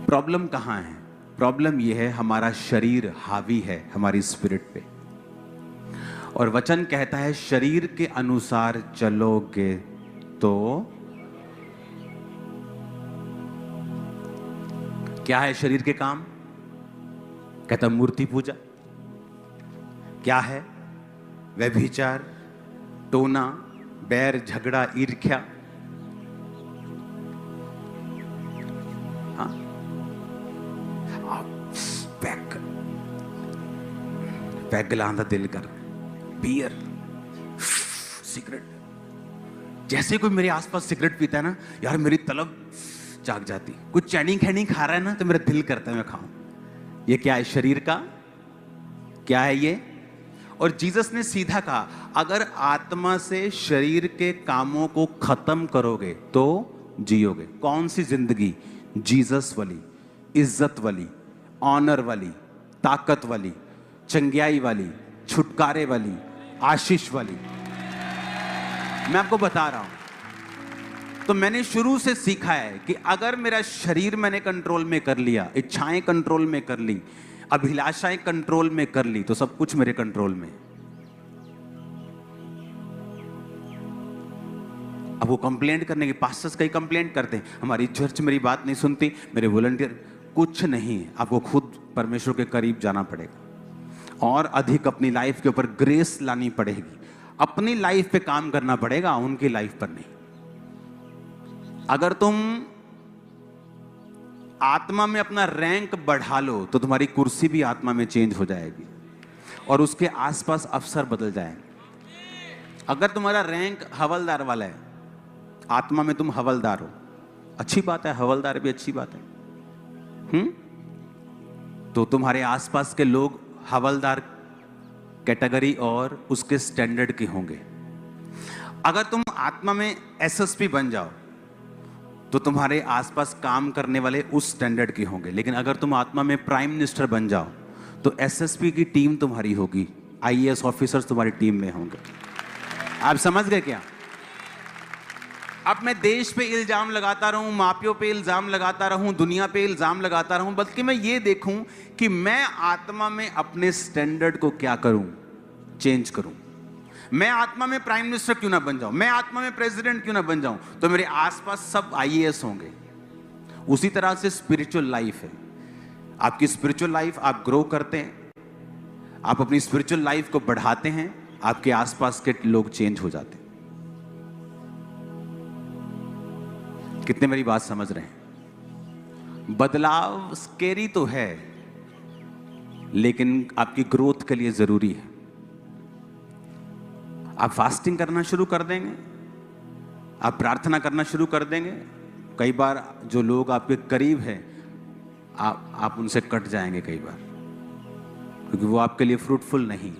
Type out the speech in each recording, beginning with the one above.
Problem कहाँ है? Problem यह है हमारा शरीर हावी है हमारी स्पिरिट पे, और वचन कहता है शरीर के अनुसार चलोगे तो क्या है शरीर के काम? कहता मूर्ति पूजा। क्या है? व्यभिचार, टोना, बैर, झगड़ा, ईर्ष्या। हाँ, पैग गलांदा दिल कर, बियर, सिगरेट। जैसे कोई मेरे आसपास सिगरेट पीता है ना यार, मेरी तलब जाग जाती। कुछ चैनी खैनी खा रहा है ना तो मेरा दिल करता है मैं खाऊं। ये क्या है? शरीर का क्या है ये? और जीसस ने सीधा कहा, अगर आत्मा से शरीर के कामों को खत्म करोगे तो जियोगे। कौन सी जिंदगी? जीसस वाली, इज्जत वाली, ऑनर वाली, ताकत वाली, चंगियाई वाली, छुटकारे वाली, आशीष वाली। मैं आपको बता रहा हूं, तो मैंने शुरू से सीखा है कि अगर मेरा शरीर मैंने कंट्रोल में कर लिया, इच्छाएं कंट्रोल में कर ली, अभिलाषाएं कंट्रोल में कर ली, तो सब कुछ मेरे कंट्रोल में। अब वो कंप्लेंट करने के, पास्टर्स कई कंप्लेंट करते हैं, हमारी चर्च मेरी बात नहीं सुनती, मेरे वॉलंटियर। कुछ नहीं, आपको खुद परमेश्वर के करीब जाना पड़ेगा और अधिक अपनी लाइफ के ऊपर ग्रेस लानी पड़ेगी। अपनी लाइफ पे काम करना पड़ेगा, उनकी लाइफ पर नहीं। अगर तुम आत्मा में अपना रैंक बढ़ा लो तो तुम्हारी कुर्सी भी आत्मा में चेंज हो जाएगी और उसके आसपास अफसर बदल जाएंगे। अगर तुम्हारा रैंक हवलदार वाला है, आत्मा में तुम हवलदार हो, अच्छी बात है, हवलदार भी अच्छी बात है। तो तुम्हारे आसपास के लोग हवलदार कैटेगरी और उसके स्टैंडर्ड के होंगे। अगर तुम आत्मा में एसएसपी बन जाओ तो तुम्हारे आसपास काम करने वाले उस स्टैंडर्ड के होंगे। लेकिन अगर तुम आत्मा में प्राइम मिनिस्टर बन जाओ तो एसएसपी की टीम तुम्हारी होगी, आईएएस ऑफिसर्स तुम्हारी टीम में होंगे। आप समझ गए क्या? अब मैं देश पे इल्जाम लगाता रहूं, मापियों पे इल्जाम लगाता रहूं, दुनिया पे इल्जाम लगाता रहूं, बल्कि मैं ये देखूं कि मैं आत्मा में अपने स्टैंडर्ड को क्या करूं, चेंज करूं। मैं आत्मा में प्राइम मिनिस्टर क्यों ना बन जाऊं, मैं आत्मा में प्रेसिडेंट क्यों ना बन जाऊं, तो मेरे आसपास सब आईएएस होंगे। उसी तरह से स्पिरिचुअल लाइफ है। आपकी स्पिरिचुअल लाइफ, आप ग्रो करते हैं, आप अपनी स्पिरिचुअल लाइफ को बढ़ाते हैं, आपके आसपास के लोग चेंज हो जाते हैं। कितने मेरी बात समझ रहे हैं? बदलाव स्केरी तो है, लेकिन आपकी ग्रोथ के लिए जरूरी है। आप फास्टिंग करना शुरू कर देंगे, आप प्रार्थना करना शुरू कर देंगे, कई बार जो लोग आपके करीब हैं आप उनसे कट जाएंगे कई बार, क्योंकि वो आपके लिए फ्रूटफुल नहीं।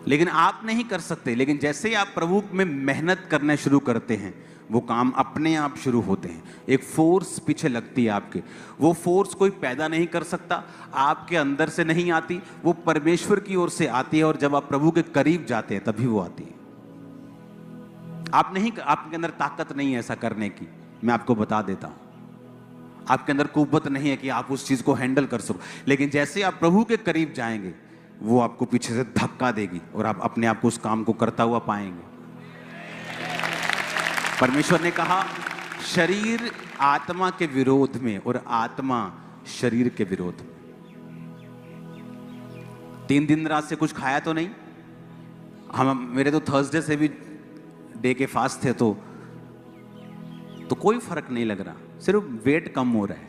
लेकिन आप नहीं कर सकते। लेकिन जैसे ही आप प्रभु में मेहनत करना शुरू करते हैं, वो काम अपने आप शुरू होते हैं। एक फोर्स पीछे लगती है आपके, वो फोर्स कोई पैदा नहीं कर सकता, आपके अंदर से नहीं आती, वो परमेश्वर की ओर से आती है। और जब आप प्रभु के करीब जाते हैं तभी वो आती है। आपके अंदर ताकत नहीं है ऐसा करने की, मैं आपको बता देता हूं। आपके अंदर कुव्वत नहीं है कि आप उस चीज को हैंडल कर सको। लेकिन जैसे आप प्रभु के करीब जाएंगे, वो आपको पीछे से धक्का देगी और आप अपने आप को उस काम को करता हुआ पाएंगे। परमेश्वर ने कहा शरीर आत्मा के विरोध में और आत्मा शरीर के विरोध में। 3 दिन रात से कुछ खाया तो नहीं? मेरे तो थर्सडे से भी डे के फास्ट थे, तो कोई फर्क नहीं लग रहा, सिर्फ वेट कम हो रहा है।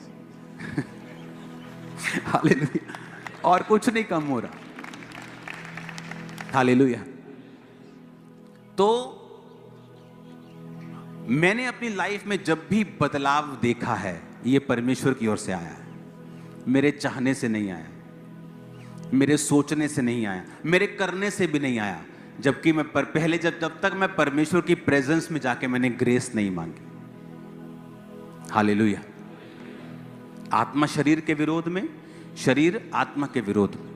हालेलुया। और कुछ नहीं कम हो रहा। हालेलुया। तो मैंने अपनी लाइफ में जब भी बदलाव देखा है, ये परमेश्वर की ओर से आया है। मेरे चाहने से नहीं आया, मेरे सोचने से नहीं आया, मेरे करने से भी नहीं आया। जबकि मैं पहले जब तक मैं परमेश्वर की प्रेजेंस में जाके मैंने ग्रेस नहीं मांगी। हालेलुया। आत्मा शरीर के विरोध में, शरीर आत्मा के विरोध में।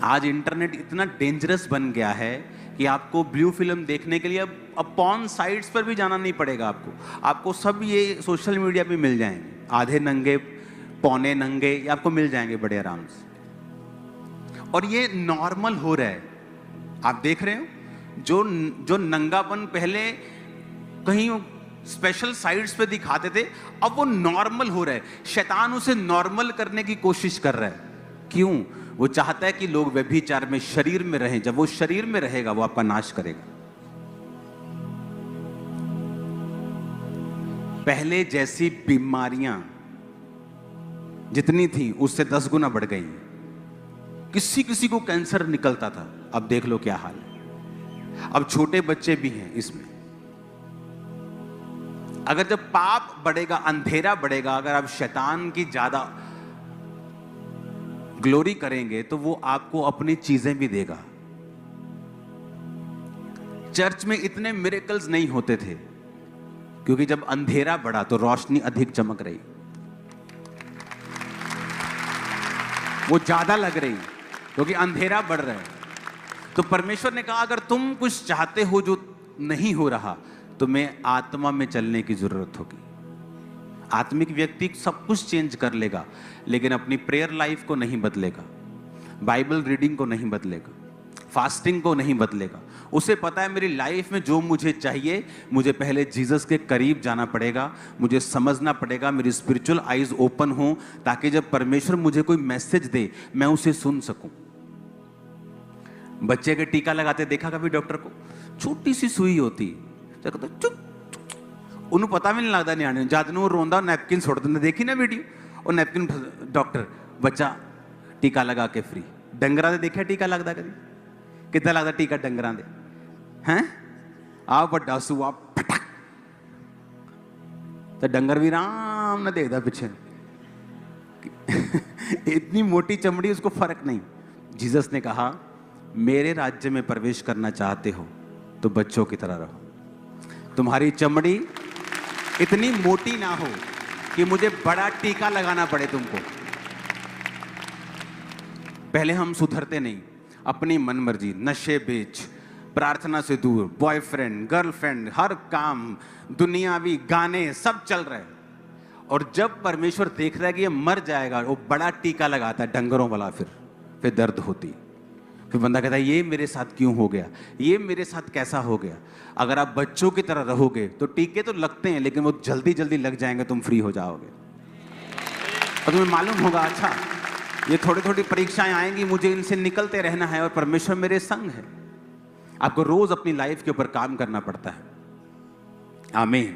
आज इंटरनेट इतना डेंजरस बन गया है कि आपको ब्लू फिल्म देखने के लिए अब पॉर्न साइट्स पर भी जाना नहीं पड़ेगा आपको सब ये सोशल मीडिया पे मिल जाएंगे, आधे नंगे पौने नंगे ये आपको मिल जाएंगे बड़े आराम से। और ये नॉर्मल हो रहा है, आप देख रहे हो जो नंगापन पहले कहीं स्पेशल साइट्स पे दिखाते थे, अब वो नॉर्मल हो रहा है। शैतान उसे नॉर्मल करने की कोशिश कर रहा है। क्यों? वो चाहता है कि लोग व्यभिचार में शरीर में रहें। जब वो शरीर में रहेगा वो आपका नाश करेगा। पहले जैसी बीमारियां जितनी थी उससे 10 गुना बढ़ गई। किसी किसी को कैंसर निकलता था, अब देख लो क्या हाल है। अब छोटे बच्चे भी हैं इसमें। अगर जब पाप बढ़ेगा, अंधेरा बढ़ेगा, अगर आप शैतान की ज्यादा ग्लोरी करेंगे तो वो आपको अपनी चीजें भी देगा। चर्च में इतने मिरेकल्स नहीं होते थे क्योंकि जब अंधेरा बढ़ा तो रोशनी अधिक चमक रही, वो ज्यादा लग रही क्योंकि अंधेरा बढ़ रहा है। तो परमेश्वर ने कहा अगर तुम कुछ चाहते हो जो नहीं हो रहा, तुम्हें आत्मा में चलने की जरूरत होगी। आत्मिक व्यक्ति सब कुछ चेंज कर लेगा लेकिन अपनी प्रेयर लाइफ को नहीं बदलेगा, बाइबल रीडिंग को नहीं बदलेगा, फास्टिंग को नहीं बदलेगा। उसे पता है मेरी लाइफ में जो मुझे चाहिए, मुझे पहले जीसस के करीब जाना पड़ेगा, मुझे समझना पड़ेगा, मेरी स्पिरिचुअल आईज ओपन हो ताकि जब परमेश्वर मुझे कोई मैसेज दे मैं उसे सुन सकूं। बच्चे के टीका लगाते देखा कभी डॉक्टर को? छोटी सी सुई होती, चुप उन्हें पता भी नहीं लगता न्याणे जद वो रोंदा नैपकिन सुट देंगे। देखी ना वीडियो, और नैपकिन डॉक्टर बच्चा टीका लगा के फ्री। डंगरां दे देखिया टीका लगता कभी? कितना लगता टीका डंगरां दे? हैं आ बड़ा सूआ फटक तो डंगर भी आराम ना देखता पीछे। इतनी मोटी चमड़ी, उसको फर्क नहीं। जीसस ने कहा मेरे राज्य में प्रवेश करना चाहते हो तो बच्चों की तरह रहो। तुम्हारी चमड़ी इतनी मोटी ना हो कि मुझे बड़ा टीका लगाना पड़े तुमको। पहले हम सुधरते नहीं, अपनी मनमर्जी, नशे बेच, प्रार्थना से दूर, बॉयफ्रेंड गर्लफ्रेंड, हर काम, दुनियावी गाने सब चल रहे हैं। और जब परमेश्वर देख रहा है कि ये मर जाएगा, वो बड़ा टीका लगाता है डंगरों वाला। फिर दर्द होती, फिर बंदा कहता है ये मेरे साथ क्यों हो गया, ये मेरे साथ कैसा हो गया। अगर आप बच्चों की तरह रहोगे तो टीके तो लगते हैं लेकिन वो जल्दी जल्दी लग जाएंगे, तुम फ्री हो जाओगे। और तुम्हें मालूम होगा अच्छा ये थोड़ी थोड़ी परीक्षाएं आएंगी, मुझे इनसे निकलते रहना है और परमेश्वर मेरे संग है। आपको रोज अपनी लाइफ के ऊपर काम करना पड़ता है। आमीन।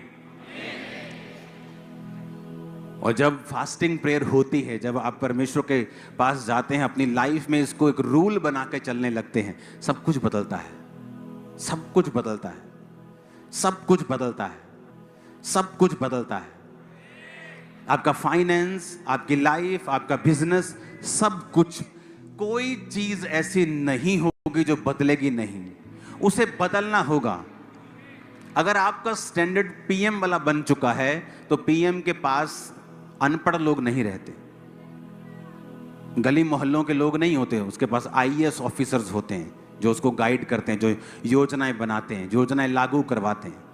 और जब फास्टिंग प्रेयर होती है, जब आप परमेश्वर के पास जाते हैं, अपनी लाइफ में इसको एक रूल बना के चलने लगते हैं, सब कुछ बदलता है। सब कुछ बदलता है, सब कुछ बदलता है, सब कुछ बदलता है। आपका फाइनेंस, आपकी लाइफ, आपका बिजनेस, सब कुछ। कोई चीज ऐसी नहीं होगी जो बदलेगी नहीं, उसे बदलना होगा। अगर आपका स्टैंडर्ड पीएम वाला बन चुका है तो पीएम के पास अनपढ़ लोग नहीं रहते, गली मोहल्लों के लोग नहीं होते, उसके पास आईएएस ऑफिसर्स होते हैं जो उसको गाइड करते हैं, जो योजनाएं बनाते हैं, योजनाएं लागू करवाते हैं।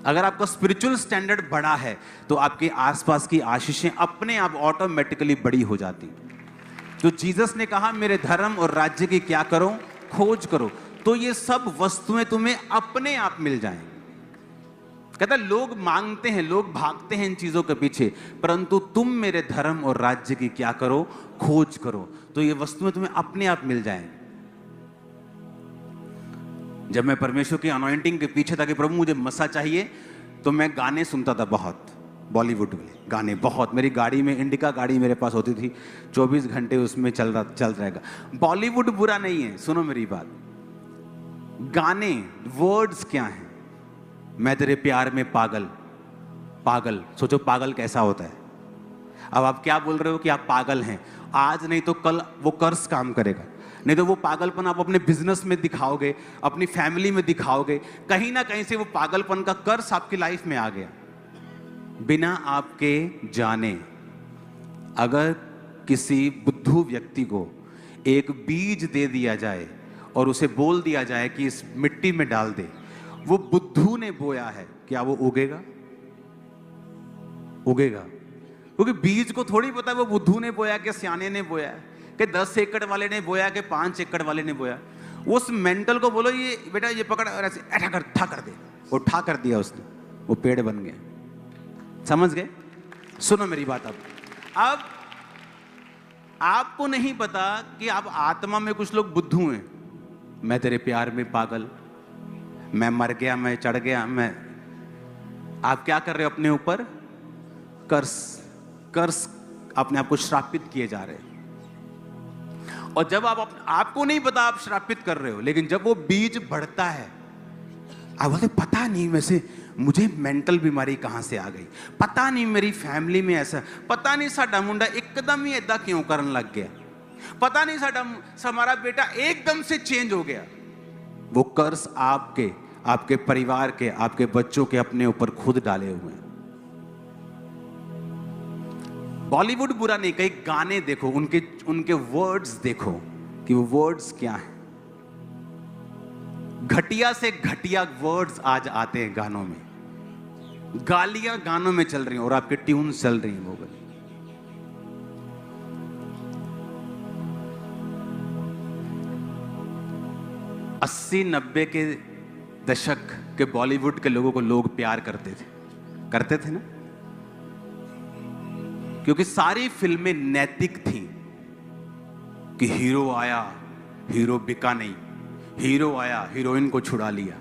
अगर आपका स्पिरिचुअल स्टैंडर्ड बड़ा है तो आपके आसपास की आशीषें अपने आप ऑटोमेटिकली बड़ी हो जाती। तो जीसस ने कहा मेरे धर्म और राज्य की क्या करो, खोज करो, तो ये सब वस्तुएं तुम्हें अपने आप मिल जाएंगी। कहता लोग मांगते हैं, लोग भागते हैं इन चीजों के पीछे, परंतु तुम मेरे धर्म और राज्य की क्या करो, खोज करो, तो ये वस्तुएं तुम्हें अपने आप मिल जाएंगी। जब मैं परमेश्वर की अनॉइंटिंग के पीछे था कि प्रभु मुझे मसा चाहिए, तो मैं गाने सुनता था, बहुत बॉलीवुड वाले गाने, बहुत। मेरी गाड़ी में, इंडिका गाड़ी मेरे पास होती थी, 24 घंटे उसमें चल रहेगा। बॉलीवुड बुरा नहीं है, सुनो मेरी बात। गाने वर्ड्स क्या हैं? मैं तेरे प्यार में पागल। पागल, सोचो पागल कैसा होता है। अब आप क्या बोल रहे हो कि आप पागल हैं, आज नहीं तो कल वो कर्स काम करेगा। नहीं तो वो पागलपन आप अपने बिजनेस में दिखाओगे, अपनी फैमिली में दिखाओगे, कहीं ना कहीं से वो पागलपन का कर्स आपकी लाइफ में आ गया बिना आपके जाने। अगर किसी बुद्धू व्यक्ति को एक बीज दे दिया जाए और उसे बोल दिया जाए कि इस मिट्टी में डाल दे, वो बुद्धू ने बोया है, क्या वो उगेगा? उगेगा। क्योंकि बीज को थोड़ी पता है वो बुद्धू ने बोया कि सियाने ने बोया है, कि 10 एकड़ वाले ने बोया कि 5 एकड़ वाले ने बोया। उस मेंटल को बोलो ये बेटा ये पकड़ और ऐसे ऐठा कर ठा कर दे, वो ठा कर दिया उसने, वो पेड़ बन गया। समझ गए? सुनो मेरी बात। अब आपको नहीं पता कि आप आत्मा में कुछ लोग बुद्धू हैं। मैं तेरे प्यार में पागल, मैं मर गया, मैं चढ़ गया, मैं। आप क्या कर रहे हो? अपने ऊपर कर्स अपने आप को श्रापित किए जा रहे हैं। और जब आपको नहीं पता आप श्रापित कर रहे हो, लेकिन जब वो बीज बढ़ता है, आप बोलते पता नहीं वैसे मुझे मेंटल बीमारी कहां से आ गई, पता नहीं मेरी फैमिली में ऐसा, पता नहीं साडा मुंडा एकदम ही ऐदा क्यों करन लग गया, पता नहीं हमारा बेटा एकदम से चेंज हो गया। वो कर्स आपके परिवार के, आपके बच्चों के अपने ऊपर खुद डाले हुए हैं। बॉलीवुड बुरा नहीं, कई गाने देखो, उनके वर्ड्स देखो कि वो वर्ड्स क्या हैं। घटिया से घटिया वर्ड्स आज आते हैं गानों में, गालियां गानों में चल रही हैं और आपके ट्यून चल रही हैं वो गली। अस्सी 90 के दशक के बॉलीवुड के लोगों को लोग प्यार करते थे ना, क्योंकि सारी फिल्में नैतिक थी कि हीरो आया, हीरो बिका नहीं, हीरो आया हीरोइन को छुड़ा लिया,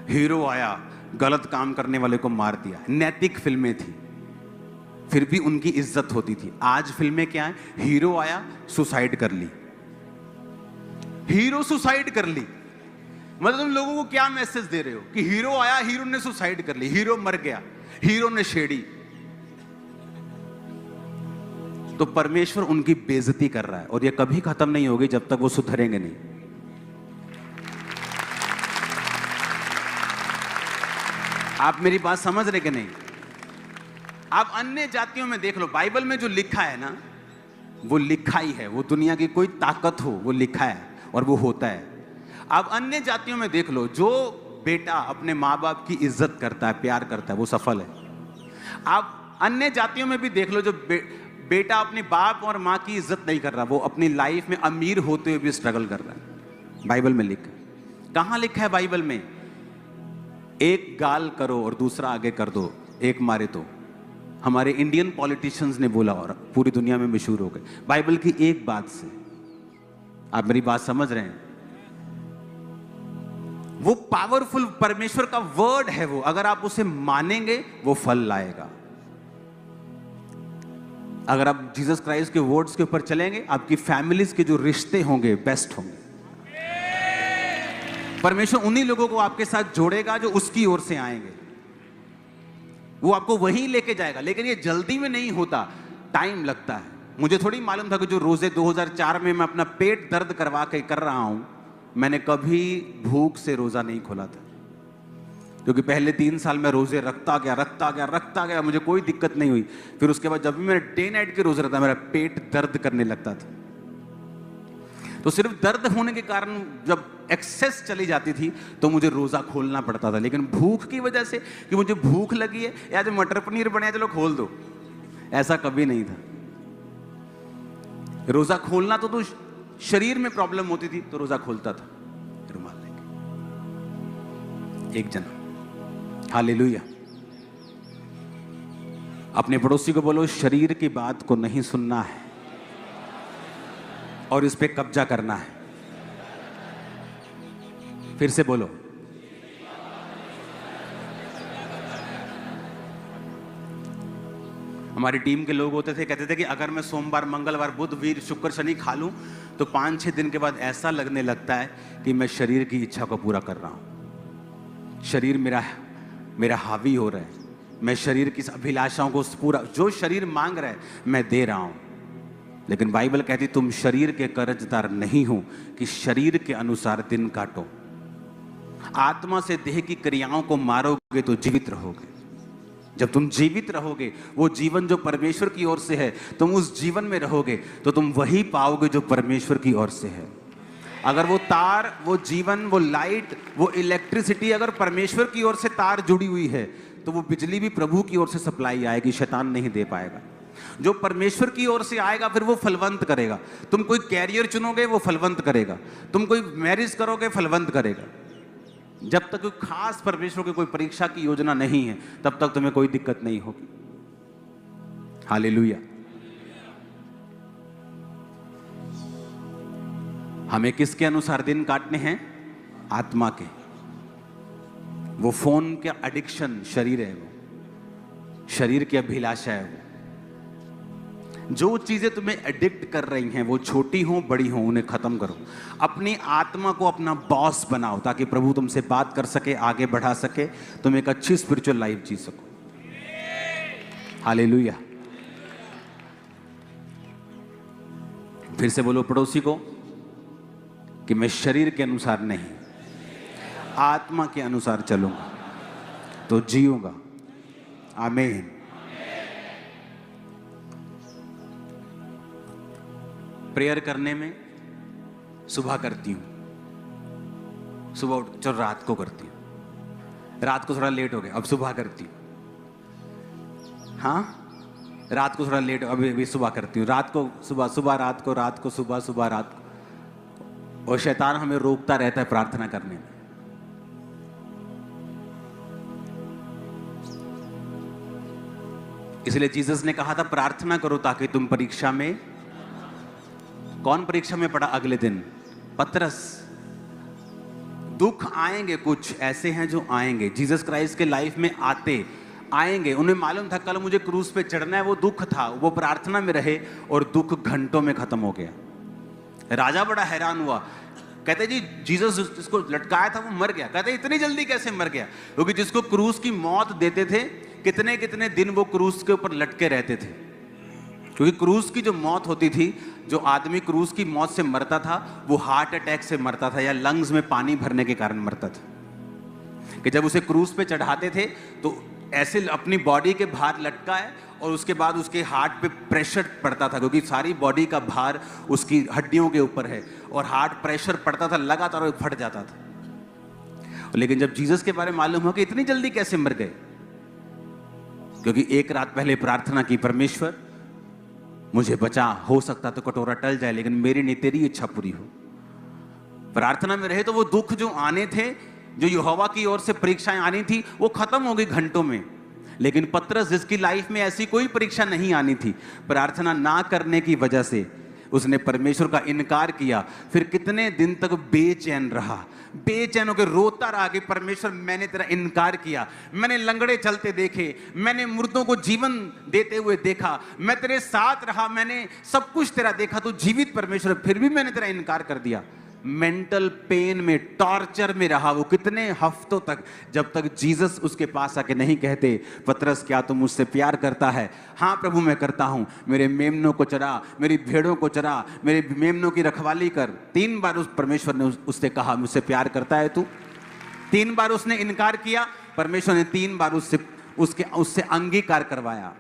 हीरो आया गलत काम करने वाले को मार दिया। नैतिक फिल्में थी, फिर भी उनकी इज्जत होती थी। आज फिल्में क्या है? हीरो आया सुसाइड कर ली, हीरो सुसाइड कर ली। मतलब तुम लोगों को क्या मैसेज दे रहे हो कि हीरो आया, हीरो ने सुसाइड कर ली, हीरो मर गया, हीरो ने छेड़ी। तो परमेश्वर उनकी बेइज्जती कर रहा है और ये कभी खत्म नहीं होगी जब तक वो सुधरेंगे नहीं। आप मेरी बात समझ रहे कि नहीं? आप अन्य जातियों में देख लो, बाइबल में जो लिखा है ना, वो लिखा ही है, वो दुनिया की कोई ताकत हो वो लिखा है और वो होता है। आप अन्य जातियों में देख लो, जो बेटा अपने माँ बाप की इज्जत करता है, प्यार करता है, वो सफल है। आप अन्य जातियों में भी देख लो, जो बेटा अपने बाप और माँ की इज्जत नहीं कर रहा, वो अपनी लाइफ में अमीर होते हुए भी स्ट्रगल कर रहा है। बाइबल में लिखा है। कहाँ लिखा है बाइबल में? एक गाल करो और दूसरा आगे कर दो, एक मारे तो। हमारे इंडियन पॉलिटिशियंस ने बोला और पूरी दुनिया में मशहूर हो गए बाइबल की एक बात से। आप मेरी बात समझ रहे हैं? वो पावरफुल परमेश्वर का वर्ड है वो, अगर आप उसे मानेंगे वो फल लाएगा। अगर आप जीसस क्राइस्ट के वर्ड्स के ऊपर चलेंगे, आपकी फैमिलीज के जो रिश्ते होंगे बेस्ट होंगे। परमेश्वर उन्हीं लोगों को आपके साथ जोड़ेगा जो उसकी ओर से आएंगे, वो आपको वहीं लेके जाएगा। लेकिन ये जल्दी में नहीं होता, टाइम लगता है। मुझे थोड़ी मालूम था कि जो रोजे 2004 में मैं अपना पेट दर्द करवा के कर रहा हूं, मैंने कभी भूख से रोजा नहीं खोला था, क्योंकि पहले 3 साल में रोजे रखता गया, मुझे कोई दिक्कत नहीं हुई। फिर उसके बाद जब भी मैंने डे नाइट के रोजे रखता, मेरा पेट दर्द करने लगता था। तो सिर्फ दर्द होने के कारण जब एक्सेस चली जाती थी तो मुझे रोजा खोलना पड़ता था। लेकिन भूख की वजह से, कि मुझे भूख लगी है या जो मटर पनीर बने चलो खोल दो, ऐसा कभी नहीं था। रोजा खोलना तो शरीर में प्रॉब्लम होती थी तो रोजा खोलता था रुमाल लेके। एक जना, हालेलुया। अपने पड़ोसी को बोलो, शरीर की बात को नहीं सुनना है और इस पे कब्जा करना है। फिर से बोलो, हमारी टीम के लोग होते थे, कहते थे कि अगर मैं सोमवार, मंगलवार, बुध, वीर, शुक्र, शनि खा लूं तो 5-6 दिन के बाद ऐसा लगने लगता है कि मैं शरीर की इच्छा को पूरा कर रहा हूं। शरीर मेरा हावी हो रहा है, मैं शरीर की अभिलाषाओं को पूरा, जो शरीर मांग रहा है मैं दे रहा हूं। लेकिन बाइबल कहती तुम शरीर के कर्जदार नहीं हो कि शरीर के अनुसार दिन काटो। आत्मा से देह की क्रियाओं को मारोगे तो जीवित रहोगे। जब तुम जीवित रहोगे, वो जीवन जो परमेश्वर की ओर से है, तुम उस जीवन में रहोगे तो तुम वही पाओगे जो परमेश्वर की ओर से है। अगर वो तार, वो जीवन, वो लाइट, वो इलेक्ट्रिसिटी अगर परमेश्वर की ओर से तार जुड़ी हुई है तो वो बिजली भी प्रभु की ओर से सप्लाई आएगी, शैतान नहीं दे पाएगा। जो परमेश्वर की ओर से आएगा फिर वो फलवंत करेगा। तुम कोई कैरियर चुनोगे वो फलवंत करेगा, तुम कोई मैरिज करोगे फलवंत करेगा। जब तक कोई खास परमेश्वर की कोई परीक्षा की योजना नहीं है तब तक तुम्हें कोई दिक्कत नहीं होगी। हालेलुया। हमें किसके अनुसार दिन काटने हैं? आत्मा के। वो फोन का एडिक्शन शरीर है, वो शरीर की अभिलाषा है। वो जो चीजें तुम्हें एडिक्ट कर रही हैं, वो छोटी हो बड़ी हो, उन्हें खत्म करो। अपनी आत्मा को अपना बॉस बनाओ ताकि प्रभु तुमसे बात कर सके, आगे बढ़ा सके, तुम एक अच्छी स्पिरिचुअल लाइफ जी सको। हालेलुया। फिर से बोलो पड़ोसी को कि मैं शरीर के अनुसार नहीं, आत्मा के अनुसार चलूंगा तो जीऊंगा। आमीन। प्रेयर करने में सुबह करती हूं, सुबह उठ, चलो रात को करती हूं, रात को थोड़ा लेट हो गया, अब सुबह करती हूं। हाँ, रात को थोड़ा लेट, अभी सुबह करती हूँ, रात को सुबह, सुबह रात को, रात को सुबह, सुबह रात को। और शैतान हमें रोकता रहता है प्रार्थना करने में। इसलिए जीसस ने कहा था प्रार्थना करो ताकि तुम परीक्षा में। कौन परीक्षा में पड़ा अगले दिन? पतरस। दुख आएंगे, कुछ ऐसे हैं जो आएंगे, जीसस क्राइस्ट के लाइफ में आएंगे। उन्हें मालूम था कल मुझे क्रूस पे चढ़ना है, वो दुख था, वो प्रार्थना में रहे और दुख घंटों में खत्म हो गया। राजा बड़ा हैरान हुआ, कहते जी जीसस जिसको लटकाया था वो मर गया। कहते इतनी जल्दी कैसे मर गया? क्योंकि जिसको क्रूस की मौत देते थे कितने कितने दिन वो क्रूस के ऊपर लटके रहते थे। क्योंकि क्रूस की जो मौत होती थी, जो आदमी क्रूस की मौत से मरता था वो हार्ट अटैक से मरता था या लंग्स में पानी भरने के कारण मरता था। कि जब उसे क्रूस पे चढ़ाते थे तो ऐसे अपनी बॉडी के भार लटका है और उसके बाद उसके हार्ट पे प्रेशर पड़ता था, क्योंकि सारी बॉडी का भार उसकी हड्डियों के ऊपर है और हार्ट प्रेशर पड़ता था लगातार और फट जाता था। लेकिन जब जीसस के बारे में मालूम हुआ कि इतनी जल्दी कैसे मर गए, क्योंकि एक रात पहले प्रार्थना की, परमेश्वर मुझे बचा, हो सकता तो कटोरा टल जाए लेकिन मेरी नहीं तेरी इच्छा पूरी हो। प्रार्थना में रहे तो वो दुख जो आने थे, जो यहोवा की ओर से परीक्षाएं आनी थी, वो खत्म हो गई घंटों में। लेकिन पतरस जिसकी लाइफ में ऐसी कोई परीक्षा नहीं आनी थी, प्रार्थना ना करने की वजह से उसने परमेश्वर का इनकार किया। फिर कितने दिन तक बेचैन रहा, बेचैन होकर रोता रहा कि परमेश्वर मैंने तेरा इनकार किया, मैंने लंगड़े चलते देखे, मैंने मुर्दों को जीवन देते हुए देखा, मैं तेरे साथ रहा, मैंने सब कुछ तेरा देखा, तो जीवित परमेश्वर, फिर भी मैंने तेरा इनकार कर दिया। मेंटल पेन में, टॉर्चर में रहा वो कितने हफ्तों तक, जब तक जीसस उसके पास आके नहीं कहते पतरस क्या तू मुझसे प्यार करता है? हाँ प्रभु मैं करता हूं, मेरे मेमनों को चरा, मेरी भेड़ों को चरा, मेरे मेमनों की रखवाली कर। 3 बार उस परमेश्वर ने उससे कहा मुझसे प्यार करता है तू। 3 बार उसने इनकार किया, परमेश्वर ने 3 बार उससे अंगीकार करवाया।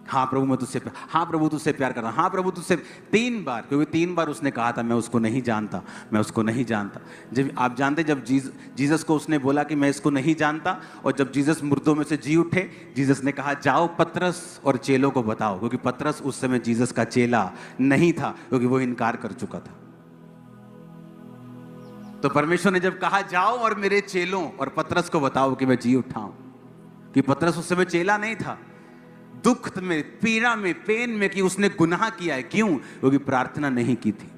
हाँ प्रभु मैं तुझसे, हाँ प्रभु तुझसे प्यार कर रहा, हाँ प्रभु तुझसे, 3 बार। क्योंकि 3 बार उसने कहा था मैं उसको नहीं जानता, मैं उसको नहीं जानता। जब आप जानते, जब जीसस को उसने बोला कि मैं इसको नहीं जानता, और जब जीसस मुर्दों में से जी उठे, जीसस ने कहा जाओ पतरस और चेलों को बताओ, क्योंकि पतरस उस समय जीसस का चेला नहीं था, क्योंकि वो इनकार कर चुका था। तो परमेश्वर ने जब कहा जाओ और मेरे चेलों और पतरस को बताओ कि मैं जी उठा हूं, कि पतरस उस समय चेला नहीं था, दुख में, पीड़ा में, पेन में, कि उसने गुनाह किया है। क्यों? क्योंकि प्रार्थना नहीं की थी।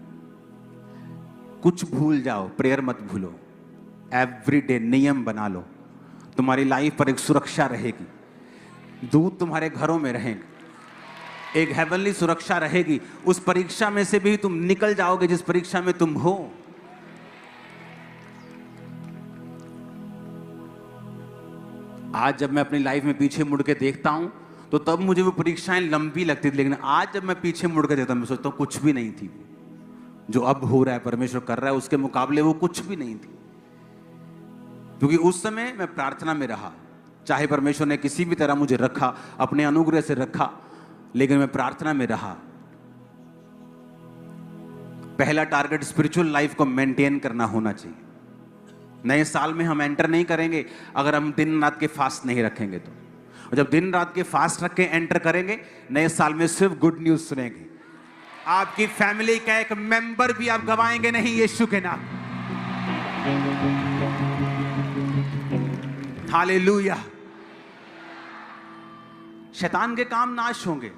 कुछ भूल जाओ, प्रेयर मत भूलो, एवरीडे नियम बना लो, तुम्हारी लाइफ पर एक सुरक्षा रहेगी, दूत तुम्हारे घरों में रहेंगे, एक हेवनली सुरक्षा रहेगी। उस परीक्षा में से भी तुम निकल जाओगे जिस परीक्षा में तुम हो। आज जब मैं अपनी लाइफ में पीछे मुड़ के देखता हूं तो तब मुझे वो परीक्षाएं लंबी लगती थी, लेकिन आज जब मैं पीछे मुड़ के देखता हूं मैं सोचता हूं कुछ भी नहीं थी। जो अब हो रहा है, परमेश्वर कर रहा है, उसके मुकाबले वो कुछ भी नहीं थी। क्योंकि उस समय मैं प्रार्थना में रहा, चाहे परमेश्वर ने किसी भी तरह मुझे रखा, अपने अनुग्रह से रखा, लेकिन मैं प्रार्थना में रहा। पहला टारगेट स्पिरिचुअल लाइफ को मेंटेन करना होना चाहिए। नए साल में हम एंटर नहीं करेंगे अगर हम दिन रात के फास्ट नहीं रखेंगे तो। और जब दिन रात के फास्ट रख के एंटर करेंगे, नए साल में सिर्फ गुड न्यूज सुनेंगे। आपकी फैमिली का एक मेंबर भी आप गवाएंगे नहीं यीशु के नाम। हालेलुया। शैतान के काम नाश होंगे।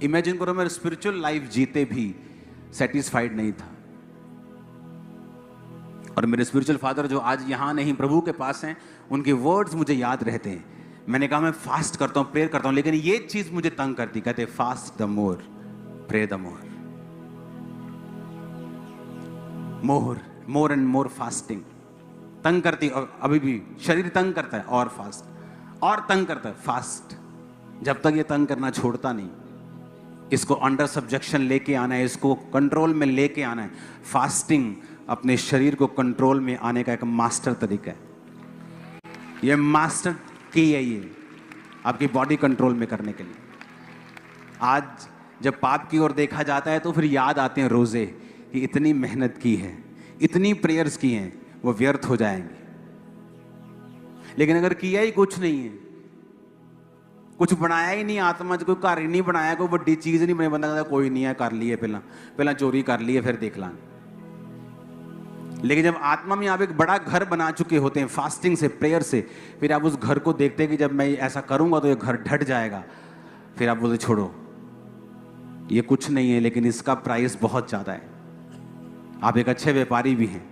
इमेजिन करो, मैं स्पिरिचुअल लाइफ जीते भी सेटिस्फाइड नहीं था, और मेरे स्पिरिचुअल फादर जो आज यहां नहीं प्रभु के पास हैं, उनके वर्ड्स मुझे याद रहते हैं। मैंने कहा मैं फास्ट करता हूं, प्रेयर करता हूं, लेकिन ये चीज मुझे तंग करती। कहते fast the more, pray the more, more and more fasting तंग करती। और अभी भी शरीर तंग करता है और फास्ट, और तंग करता है फास्ट। जब तक ये तंग करना छोड़ता नहीं, इसको अंडर सब्जेक्शन लेके आना है, इसको कंट्रोल में लेके आना है। फास्टिंग अपने शरीर को कंट्रोल में आने का एक मास्टर तरीका है। ये मास्टर की है, ये आपकी बॉडी कंट्रोल में करने के लिए। आज जब पाप की ओर देखा जाता है तो फिर याद आते हैं रोजे कि इतनी मेहनत की है, इतनी प्रेयर्स की हैं, वो व्यर्थ हो जाएंगे। लेकिन अगर किया ही कुछ नहीं है, कुछ बनाया ही नहीं, आत्मा कोई घर ही नहीं बनाया, कोई बड़ी चीज नहीं बनी, बंदा कहता कोई नहीं है, कर लिए पहला चोरी कर लिए फिर देख लांगे। लेकिन जब आत्मा में आप एक बड़ा घर बना चुके होते हैं फास्टिंग से, प्रेयर से, फिर आप उस घर को देखते हैं कि जब मैं ऐसा करूंगा तो ये घर ढट जाएगा। फिर आप बोलते छोड़ो, ये कुछ नहीं है, लेकिन इसका प्राइस बहुत ज्यादा है। आप एक अच्छे व्यापारी भी हैं।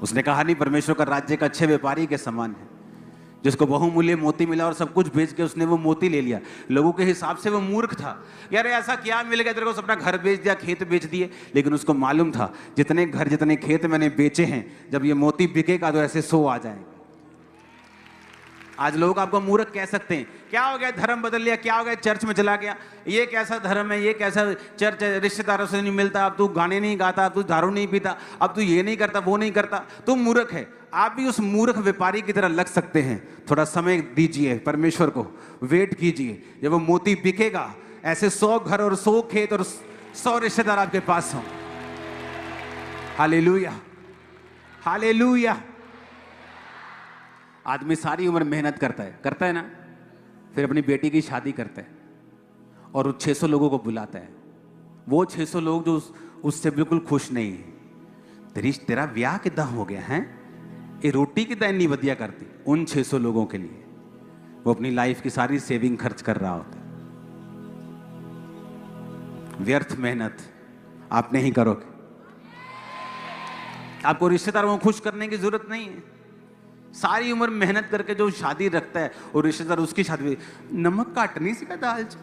उसने कहा नहीं, परमेश्वर का राज्य एक अच्छे व्यापारी के समान है, जिसको बहुमूल्य मोती मिला और सब कुछ बेच के उसने वो मोती ले लिया। लोगों के हिसाब से वो मूर्ख था। यार ऐसा क्या मिल गया तेरे को, अपना घर बेच दिया, खेत बेच दिए। लेकिन उसको मालूम था जितने घर जितने खेत मैंने बेचे हैं, जब ये मोती बिकेगा तो ऐसे 100 आ जाएंगे। आज लोग आपको मूर्ख कह सकते हैं, क्या हो गया धर्म बदल लिया, क्या हो गया चर्च में चला गया, ये कैसा धर्म है, ये कैसा चर्च है, रिश्तेदारों से नहीं मिलता, अब तू गाने नहीं गाता, अब तू दारू नहीं पीता, अब तू ये नहीं करता, वो नहीं करता, तुम मूर्ख है। आप भी उस मूर्ख व्यापारी की तरह लग सकते हैं। थोड़ा समय दीजिए परमेश्वर को, वेट कीजिए, जब वो मोती बिकेगा ऐसे 100 घर और 100 खेत और 100 रिश्तेदार आपके पास हों। Hallelujah, hallelujah. आदमी सारी उम्र मेहनत करता है ना, फिर अपनी बेटी की शादी करता है और 600 लोगों को बुलाता है। वो 600 लोग जो उससे बिल्कुल खुश नहीं है, तेरा ब्याह कितना हो गया है, ये रोटी कितना नहीं वधिया करती, उन 600 लोगों के लिए वो अपनी लाइफ की सारी सेविंग खर्च कर रहा होता है। व्यर्थ मेहनत आप नहीं करोगे। आपको रिश्तेदारों को खुश करने की जरूरत नहीं है। सारी उम्र मेहनत करके जो शादी रखता है और रिश्तेदार उसकी शादी, नमक घट नहीं सीखा दाल च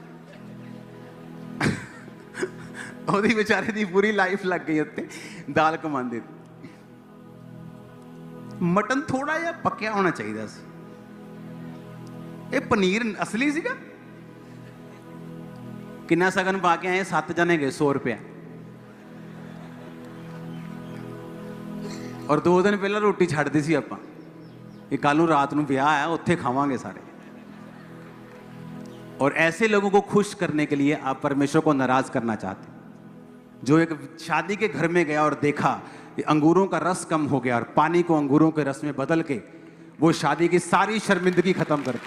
ਉਹਦੀ बेचारे दी पूरी लाइफ लग गई उत्ते दाल कमांदे। मटन थोड़ा जिहा पक्या होना चाहिए सी। ये पनीर असली सीगा। किन्ना सगन पा के आए, 7 जने गए, 100 रुपया। और 2 दिन पहला रोटी छड्ड दी सी आपां, ये कल नूं रात नूं ब्याह है, उत्थे खावांगे सारे। और ऐसे लोगों को खुश करने के लिए आप परमेश्वर को नाराज करना चाहते, जो एक शादी के घर में गया और देखा अंगूरों का रस कम हो गया और पानी को अंगूरों के रस में बदल के वो शादी की सारी शर्मिंदगी खत्म कर दी।